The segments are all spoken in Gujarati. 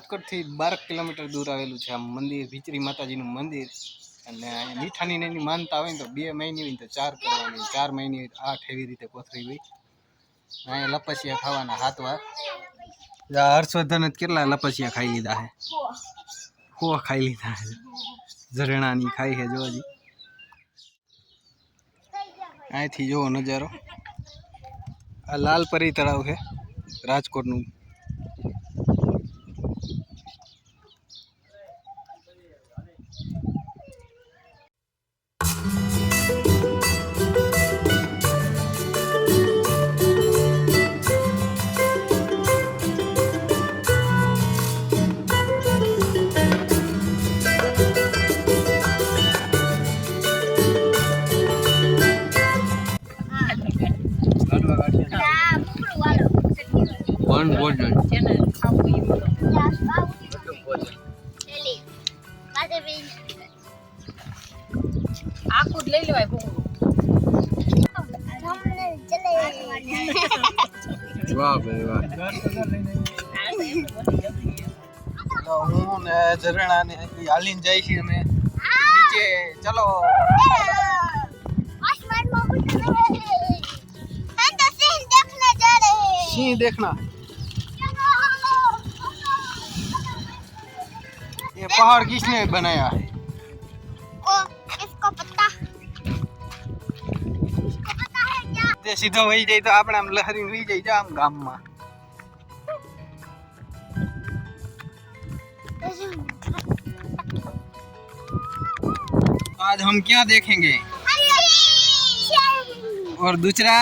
રાજકોટથી 12 કિલોમીટર દૂર આવેલું છે આ મંદિર, ભીચરી માતાજીનું મંદિર. અને મીઠાની એની માનતા હોય ને તો 2 મહિની હોય તો 4 કરવાની, 4 મહિની હોય તો 8, એવી રીતે કોથળી હોય. અહીંયા લપસિયા ખાવાના 7 વાર. હર્ષવર્ધન કેટલા લપસિયા ખાઈ લીધા હે, ખાઈ લીધા હે. ઝરણાની ખાઈ છે જોજી. અહીંથી જોવો નજારો. આ લાલપરી તળાવ છે રાજકોટનું. આખું જ લઈ લેવાય ભૂંગળું. વાહ ભાઈ વાહ. હું ને ઝરણા ને હાલીને જાય છે અમે નીચે. ચલો सिंह देखना. ये पहाड़ किसने बनाया है? इसको पता है क्या? सीधो वही जाए तो આપણે આમ લહરીને વહી જાય આમ ગામમાં. आज हम क्या देखेंगे और दूसरा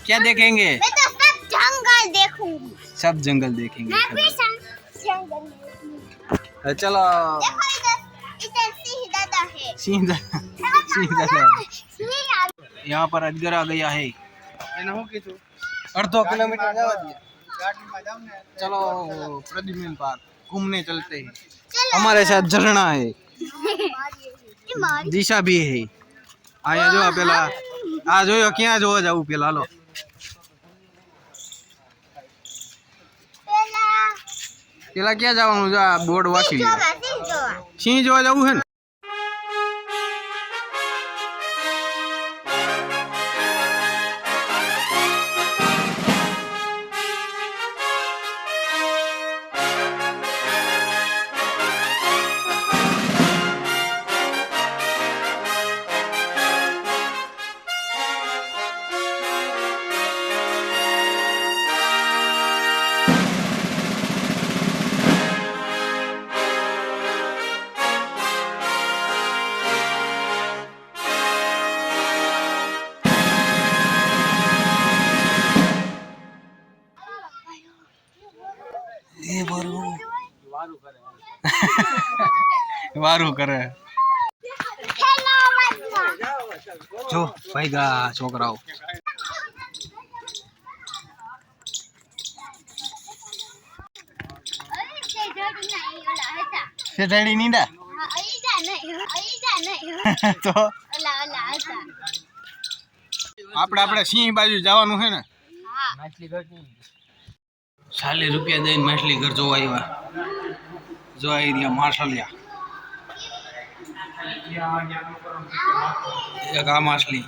क्या देखेंगे? मैं तो सब जंगल देखूंगी. सब जंगल देखेंगे. मैं भी जंगल देखूंगी. चलो. देखो इधर सिंह दादा है. सिंह दादा. यहाँ पर अजगर आ गया है. अर्धो किलोमीटर जावा दिया. चलो प्रद्युम्न पार्क घूमने चलते हैं. हमारे साथ झरना है, दिशा भी है. आया जो पेला आ जो क्या जो जाऊ पेला लो. પેલા ક્યાં જવાનું છે? આ બોર્ડ વાંચી લે. સિંહ જોવા જવું છે ને? વારું કરે. જો ભાઈગા છોકરાઓ. શેઠાડી નીંદા તો આપણે સિંહ બાજુ જવાનું છે ને. 40 રૂપિયા દઈને માછલી ઘર જોવા આવ્યા. જો આવી રહ્યા માછલિયા. એક આ માછલી.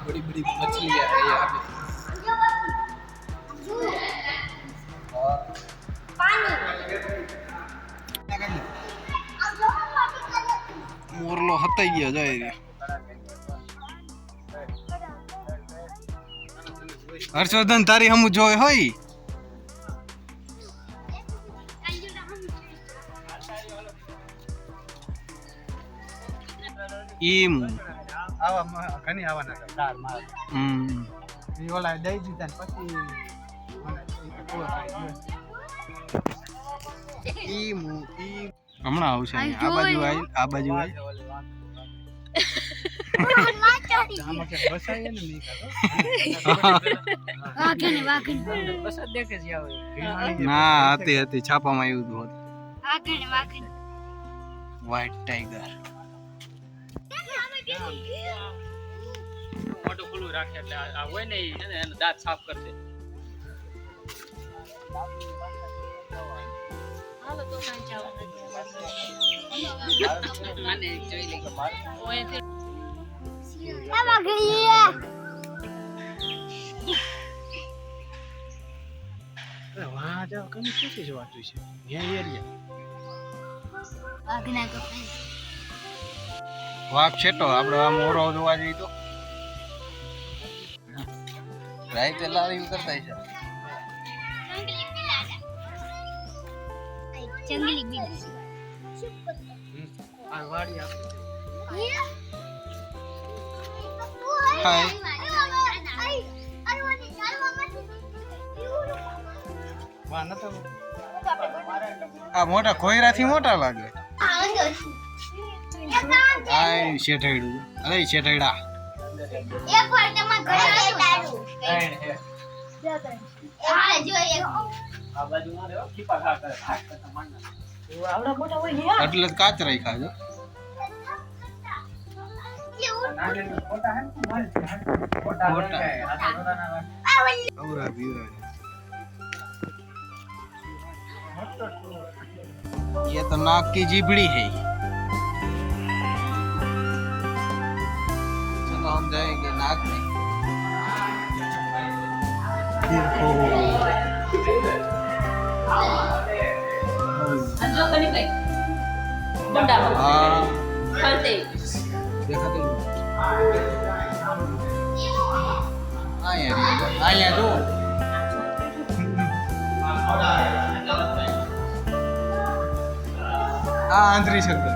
बड़ी बड़ी मछलियां है यहाँ पे मोरलो हताई गया जाए रे हर्षवर्धन तारी हम जोए होई ईम આવા ઘણી આવવાના હતા ચાર માળ એ ઓલા દઈ દીધા ને પછી ईम ईम હમણાં આવશે આ બાજુ આવી આમાં કે બસાય ને નહીં કાતો બસ દેખે છે આવે ના હતી છાપામાં આવ્યું હતું વ્હાઈટ ટાઈગર મોટું ખુલ્લું રાખે એટલે આ હોય ને એનો દાંત સાફ કરશે. હાલો તો ના જાવ મને જોઈ લે ઓય Mama gaya. વહાં જાવ કઈ પૂછી જવાતું છે ત્યાં એરિયા Agna ko. વાઘ છેટો આપણે આમ ઓરો જોવા જઈએ તો રાઈતે લારી કરતા છે Jangli bila. આ વાડી આપી હાય વાહ નતો આ મોટા કોયરાથી મોટા લાગે આ શેઠાડું અરે શેઠાડા એક વાર તમાર ઘરે દારૂ જો એક આ બાજુ ના રહ્યો કીપા ખા કરે હાથ કરતા માંડના આવડા મોટા હોય ને એટલે જ કાચ રાખ્યા છે મોટા હે મોટા મોટા. આ અવરા બીવરા ये तो नाक की जीभड़ी है चलो हम जाएंगे नाक में देखो अंजो कनी भाई मुंडा हाँ फलते देखा तो आया जो हाँ आंतरी शब्द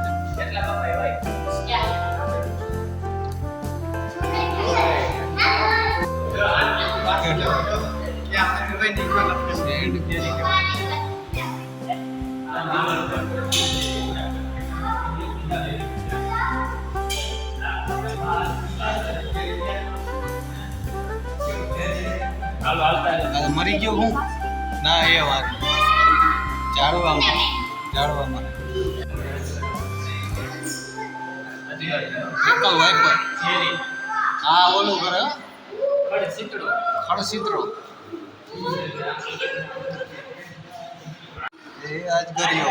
મરી ગયો હું ના એ વાત જાડવામાં એકલ વાઈપર આ ઓલું કરે ખડસીતરો એ આજ કર્યો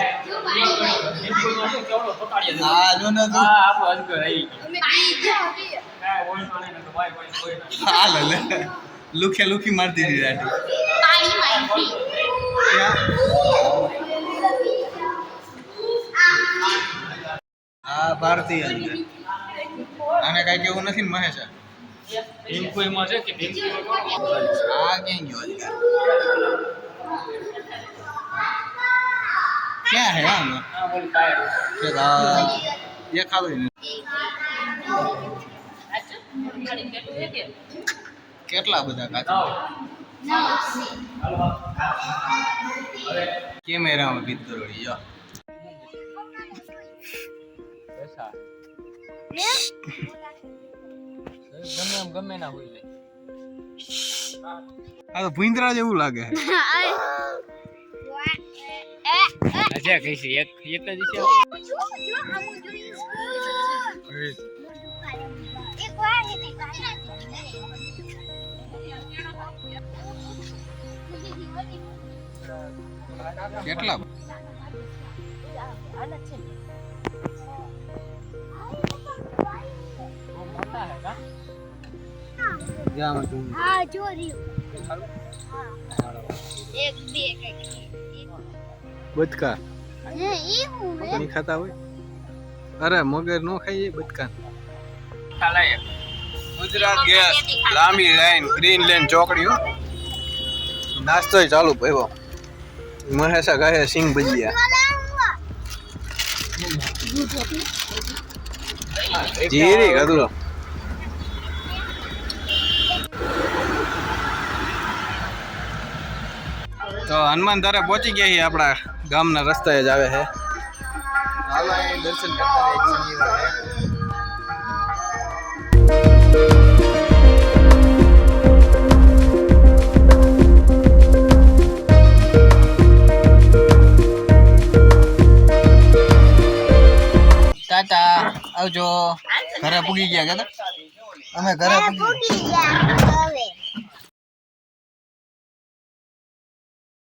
આ જો ને તો આ આપણો અજગર આવી અમે બી જાવ કાય ઓય પાણી ને તો ભાઈ કોઈ ના હાલ લે લુખી મારતી દીધી રાઠી પાણી માંગી આ ભારતીય આને કઈ કેવું નથી ને મહેશ ભીમકુઈમાં છે કે ભીમકુઈમાં આ ક્યાં ગયો અધિકાર ક્યાં હે આમ આ બોલી કાય કે દેખાતો જ નથી. ખાલી કેટલું છે કે કેટલા બધા કાચા કેમેરામાં ગીત કરોડી યો બેસા ગમે ના હોય જાય આ તો ભૂંદરા જેવું લાગે અજય કઈ છે એક જ છે એક વાર કેટલા મોટા હે કા જ્યાં આમાં જોઉં. હા જો રહ્યું એક બે કઈક બચકા હે ઈ હું હે નહીં ખાતા હોય. અરે મગર નો ખાઈએ બચકા. ખાલાય ગુજરાત ગેસ લાંબી લાઈન ગ્રીન લેન ચોકડી હો. નાસ્તો ચાલુ પડ્યો. મહેશા કહે સિંગ ભજીયા. જીરી કદલો. તો હનુમાન ધારે પહોંચી ગયા છીએ આપણા ગામના રસ્તાએ જ આવે છે. હાલો અહીં દર્શન કરતા એક શનિવારે. ટાટા આવજો. ઘરે પૂગી ગયા કે અમે ઘરે પૂગી ફૂટી ગયા